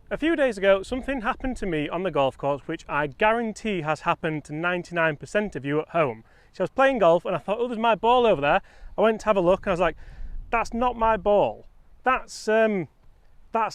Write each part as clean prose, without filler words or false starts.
A few days ago, something happened to me on the golf course which I guarantee has happened to 99% of you at home. So I was playing golf and I thought, oh, there's my ball over there. I went to have a look and I was like, that's not my ball. That's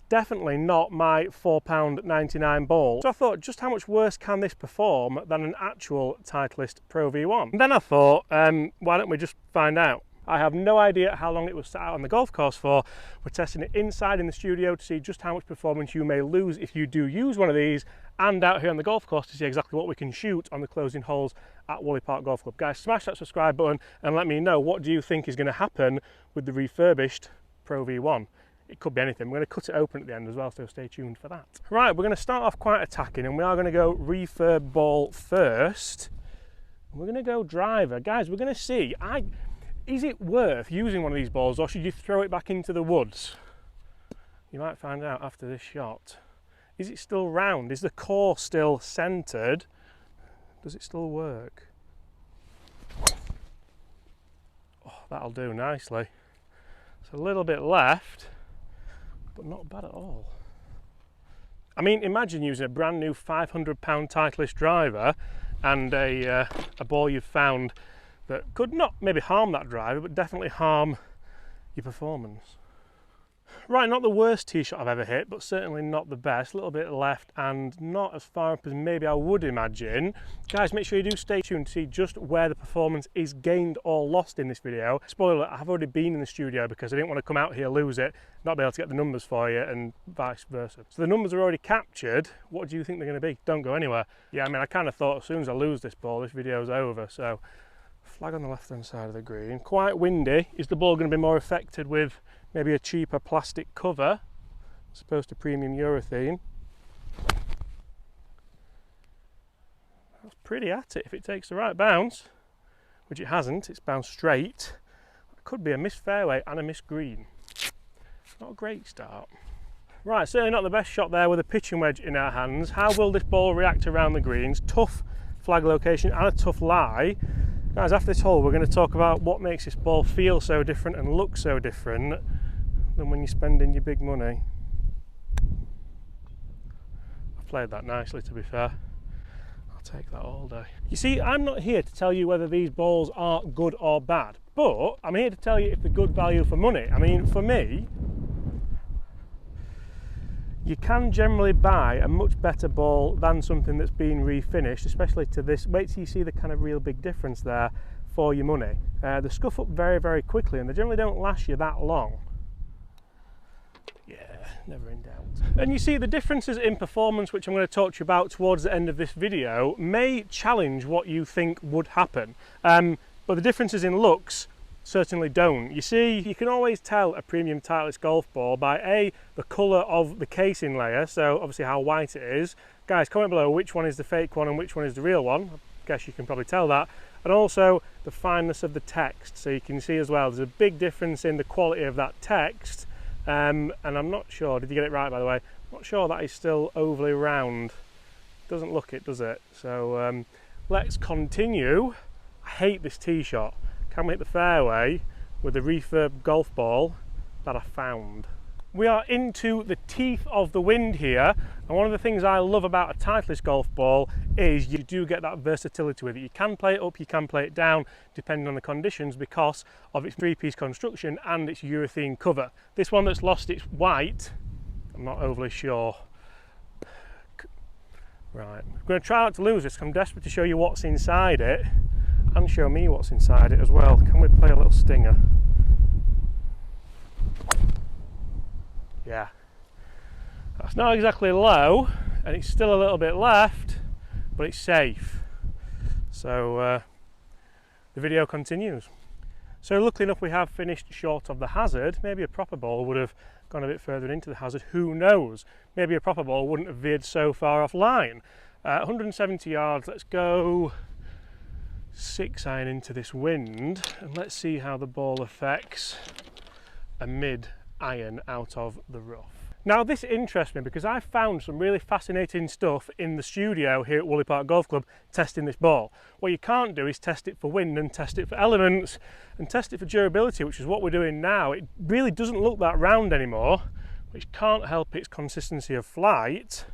definitely not my £4.99 ball. So I thought, just how much worse can this perform than an actual Titleist Pro V1? And then I thought, why don't we just find out? I have no idea how long it was sat out on the golf course for. We're testing it inside in the studio to see just how much performance you may lose if you do use one of these, and out here on the golf course to see exactly what we can shoot on the closing holes at Woolly Park Golf Club. Guys, smash that subscribe button and let me know, what do you think is going to happen with the refurbished Pro V1? It could be anything. We're going to cut it open at the end as well, so stay tuned for that. Right, we're going to start off quite attacking and we are going to go refurb ball first. We're going to go driver. Guys, we're going to see, is it worth using one of these balls or should you throw it back into the woods? You might find out after this shot. Is it still round? Is the core still centered? Does it still work? Oh, that'll do nicely. It's a little bit left, but not bad at all. I mean, imagine using a brand new £500 Titleist driver and a ball you've found that could not maybe harm that driver, but definitely harm your performance. Right, not the worst tee shot I've ever hit, but certainly not the best. A little bit left and not as far up as maybe I would imagine. Guys, make sure you do stay tuned to see just where the performance is gained or lost in this video. Spoiler, I've already been in the studio because I didn't want to come out here, lose it, not be able to get the numbers for you, and vice versa. So the numbers are already captured. What do you think they're going to be? Don't go anywhere. Yeah, I mean, I kind of thought as soon as I lose this ball, this video's over. So flag on the left hand side of the green. Quite windy. Is the ball going to be more affected with maybe a cheaper plastic cover as opposed to premium urethane? That's pretty at it if it takes the right bounce, which it hasn't. It's bounced straight. It could be a missed fairway and a missed green. Not a great start. Right, certainly not the best shot there with a pitching wedge in our hands. How will this ball react around the greens? Tough flag location and a tough lie. Guys, after this hole we're going to talk about what makes this ball feel so different and look so different than when you're spending your big money. I've played that nicely, to be fair. I'll take that all day. You see, I'm not here to tell you whether these balls are good or bad, but I'm here to tell you if they're good value for money. I mean, for me, you can generally buy a much better ball than something that's been refinished, especially to this. Wait till you see the kind of real big difference there for your money. They scuff up very, very quickly and they generally don't last you that long. Yeah, never in doubt. And you see the differences in performance, which I'm going to talk to you about towards the end of this video, may challenge what you think would happen. But the differences in looks certainly don't. You see, you can always tell a premium Titleist golf ball by the colour of the casing layer, so obviously how white it is. Guys, comment below which one is the fake one and which one is the real one. I guess you can probably tell that. And also the fineness of the text, so you can see as well there's a big difference in the quality of that text. And I'm not sure, did you get it right by the way? I'm not sure that is still overly round. Doesn't look it, does it? So let's continue. I hate this tee shot. Can we hit the fairway with the refurb golf ball that I found? We are into the teeth of the wind here, and one of the things I love about a Titleist golf ball is you do get that versatility with it. You can play it up, you can play it down, depending on the conditions because of its three-piece construction and its urethane cover. This one that's lost its white, I'm not overly sure. Right, I'm going to try not to lose this because I'm desperate to show you what's inside it and show me what's inside it as well. Can we play a little stinger? Yeah, that's not exactly low and it's still a little bit left, but it's safe. So the video continues. So luckily enough we have finished short of the hazard. Maybe a proper ball would have gone a bit further into the hazard, who knows? Maybe a proper ball wouldn't have veered so far off line. 170 yards, let's go 6 iron into this wind and let's see how the ball affects a mid iron out of the rough. Now this interests me because I found some really fascinating stuff in the studio here at Woolly Park Golf Club testing this ball. What you can't do is test it for wind and test it for elements and test it for durability, which is what we're doing now. It really doesn't look that round anymore, which can't help its consistency of flight.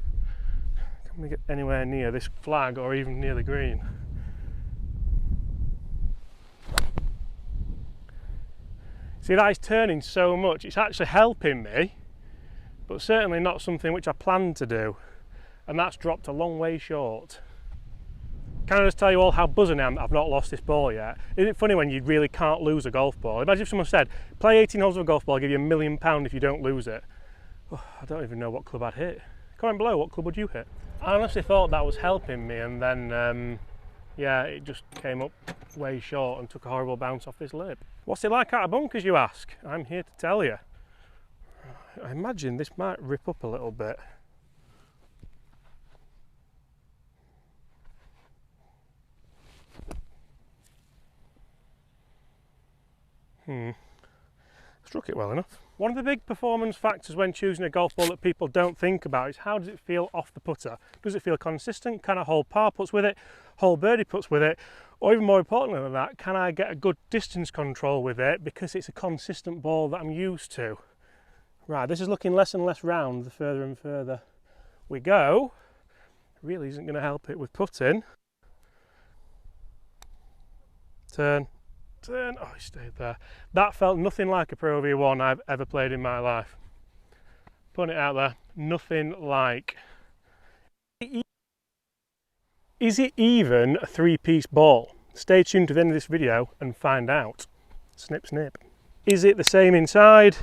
Can we get anywhere near this flag or even near the green? See, that is turning so much, it's actually helping me, but certainly not something which I planned to do. And that's dropped a long way short. Can I just tell you all how buzzing I am that I've not lost this ball yet? Isn't it funny when you really can't lose a golf ball? Imagine if someone said, play 18 holes of a golf ball, I'll give you £1 million if you don't lose it. Oh, I don't even know what club I'd hit. Comment below, what club would you hit? I honestly thought that was helping me, and then yeah, it just came up way short and took a horrible bounce off this lip. What's it like out of bunkers, you ask? I'm here to tell you. I imagine this might rip up a little bit. Struck it well enough. One of the big performance factors when choosing a golf ball that people don't think about is how does it feel off the putter? Does it feel consistent? Can I hold par putts with it, hold birdie putts with it? Or even more importantly than that, can I get a good distance control with it because it's a consistent ball that I'm used to? Right, this is looking less and less round the further and further we go. Really isn't going to help it with putting. Turn. Turn. Oh, he stayed there. That felt nothing like a Pro V1 I've ever played in my life. Putting it out there, nothing like. Is it even a three-piece ball? Stay tuned to the end of this video and find out. Snip, snip. Is it the same inside?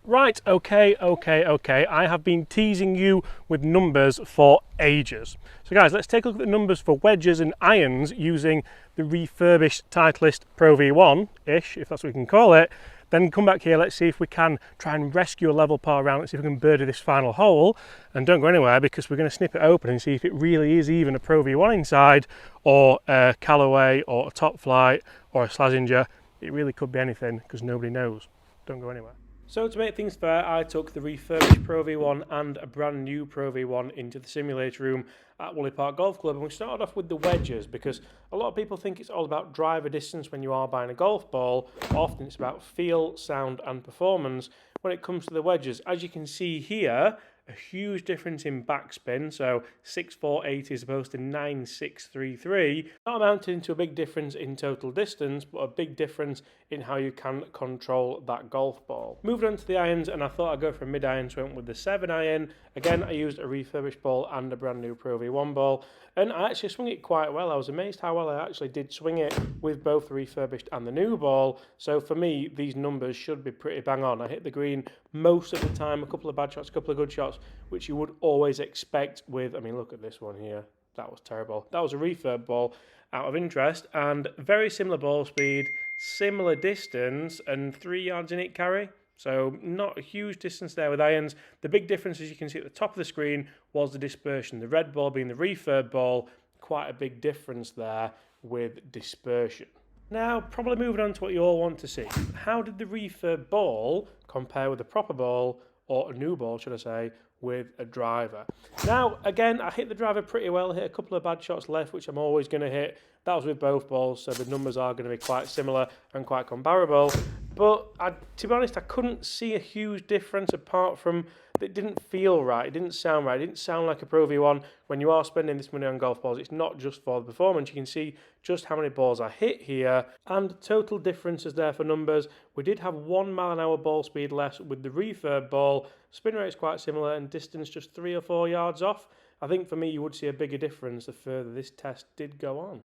Right, okay. I have been teasing you with numbers for ages. So guys, let's take a look at the numbers for wedges and irons using the refurbished Titleist Pro V1-ish, if that's what we can call it. Then come back here, let's see if we can try and rescue a level par round. Let's see if we can birdie this final hole. And don't go anywhere because we're going to snip it open and see if it really is even a Pro V1 inside, or a Callaway, or a Top Flight, or a Slazenger. It really could be anything because nobody knows. Don't go anywhere. So to make things fair, I took the refurbished Pro V1 and a brand new Pro V1 into the simulator room at Woolley Park Golf Club, and we started off with the wedges because a lot of people think it's all about driver distance when you are buying a golf ball. Often it's about feel, sound and performance when it comes to the wedges. As you can see here, a huge difference in backspin, so 6.480 as opposed to 9.633, not amounting to a big difference in total distance, but a big difference in how you can control that golf ball. Moved on to the irons, and I thought I'd go for a mid-iron, so I went with the 7-iron. Again, I used a refurbished ball and a brand new Pro V1 ball, and I actually swung it quite well. I was amazed how well I actually did swing it with both the refurbished and the new ball, so for me, these numbers should be pretty bang on. I hit the green most of the time, a couple of bad shots, a couple of good shots, which you would always expect with, I mean, look at this one here. That was terrible. That was a refurb ball out of interest, and very similar ball speed, similar distance, and 3 yards in it carry. So not a huge distance there with irons. The big difference, as you can see at the top of the screen, was the dispersion. The red ball being the refurb ball, quite a big difference there with dispersion. Now, probably moving on to what you all want to see. How did the refurb ball compare with the proper ball, or a new ball, should I say, with a driver? Now, again, I hit the driver pretty well. I hit a couple of bad shots left, which I'm always going to hit. That was with both balls, so the numbers are going to be quite similar and quite comparable. But to be honest, I couldn't see a huge difference apart from it didn't feel right. It didn't sound right. It didn't sound like a Pro V1. When you are spending this money on golf balls, it's not just for the performance. You can see just how many balls I hit here, and total differences there for numbers. We did have 1 mile an hour ball speed less with the refurb ball. Spin rate is quite similar, and distance just 3 or 4 yards off. I think for me, you would see a bigger difference the further this test did go on.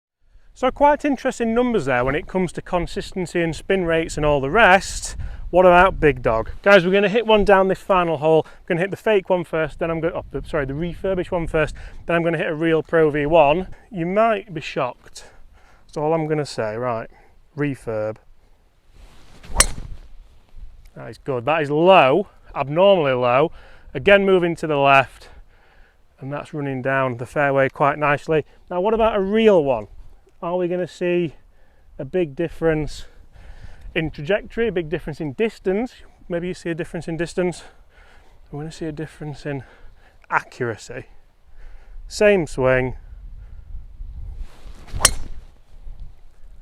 So quite interesting numbers there when it comes to consistency and spin rates and all the rest. What about Big Dog? Guys, we're going to hit one down this final hole. I'm going to hit the fake one first, then I'm going to, the refurbished one first, then I'm going to hit a real Pro V1. You might be shocked. That's all I'm going to say. Right, refurb. That is good. That is low, abnormally low. Again, moving to the left, and that's running down the fairway quite nicely. Now, what about a real one? Are we going to see a big difference in trajectory, a big difference in distance? Maybe you see a difference in distance. We're going to see a difference in accuracy. Same swing.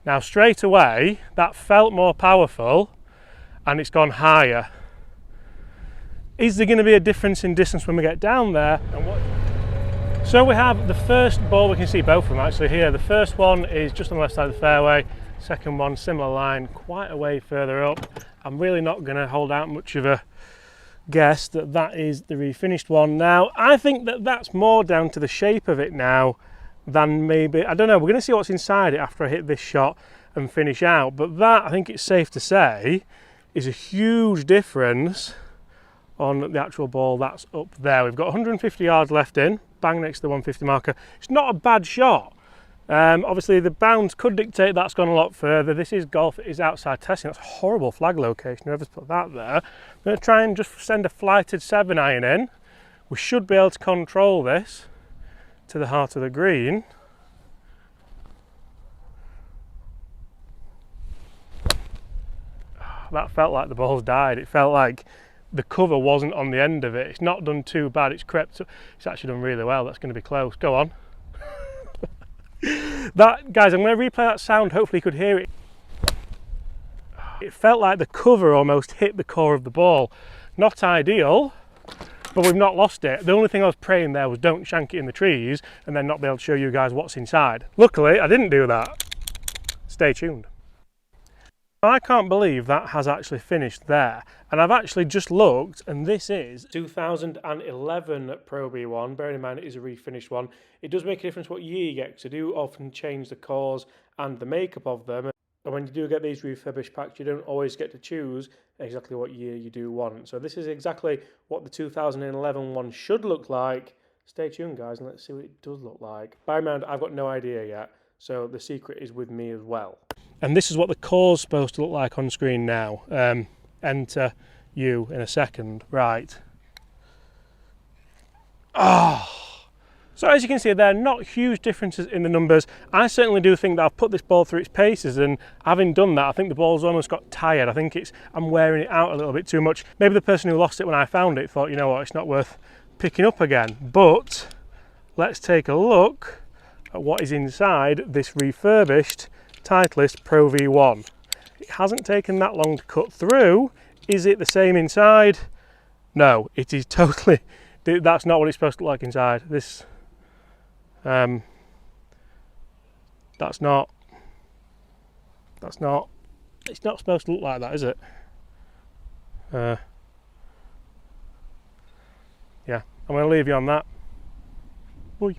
Now straight away, that felt more powerful and it's gone higher. Is there going to be a difference in distance when we get down there? So we have the first ball, we can see both of them actually here. The first one is just on the left side of the fairway, second one similar line, quite a way further up. I'm really not going to hold out much of a guess that that is the refinished one. Now I think that that's more down to the shape of it now than maybe, I don't know, we're going to see what's inside it after I hit this shot and finish out, but that, I think it's safe to say, is a huge difference on the actual ball that's up there. We've got 150 yards left in, bang next to the 150 marker. It's not a bad shot. Obviously the bounds could dictate that's gone a lot further. This is golf, it is outside testing. That's a horrible flag location, whoever's put that there. I'm going to try and just send a flighted 7-iron in. We should be able to control this to the heart of the green. That felt like the ball's died. It felt like the cover wasn't on the end of it. It's not done too bad, it's crept up. It's actually done really well. That's going to be close. Go on. That, guys, I'm going to replay that sound, hopefully you could hear it. It felt like the cover almost hit the core of the ball. Not ideal, but we've not lost it. The only thing I was praying there was don't shank it in the trees and then not be able to show you guys what's inside. Luckily, I didn't do that. Stay tuned. I can't believe that has actually finished there, and I've actually just looked, and this is 2011 Pro V1. Bearing in mind it is a refinished one, it does make a difference what year you get, because I do often change the cores and the makeup of them, and when you do get these refurbished packs you don't always get to choose exactly what year you do want. So this is exactly what the 2011 one should look like. Stay tuned guys and let's see what it does look like. Bear in mind I've got no idea yet, so the secret is with me as well. And this is what the core's supposed to look like on screen now. Enter you in a second. Right. Oh. So as you can see, there are not huge differences in the numbers. I certainly do think that I've put this ball through its paces, and having done that, I think the ball's almost got tired. I think I'm wearing it out a little bit too much. Maybe the person who lost it when I found it thought, you know what, it's not worth picking up again. But let's take a look at what is inside this refurbished Titleist Pro V1. It hasn't taken that long to cut through. Is it the same inside? No, it is totally, that's not what it's supposed to look like inside. This, that's not, it's not supposed to look like that, is it? Yeah, I'm going to leave you on that. Bye.